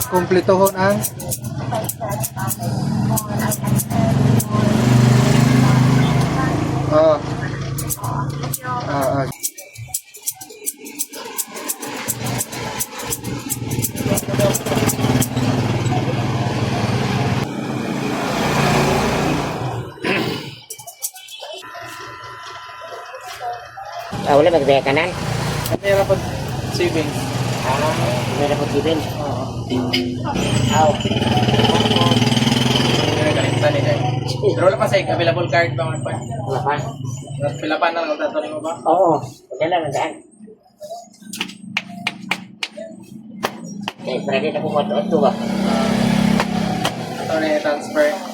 Kumpletohon ang ah ah. Wala magbaya kanan. Meron po savings. Meron po sibin. Oo. Okay. Nagkalimtan ni Jay. Pero wala pa sa available card ba man pa? Wala pa. Pilapan na lang ang tatanungin mo ba? Oo. Wala lang ang daan. Okay, pwede na pumunta ito ba? Ito na yung transfer.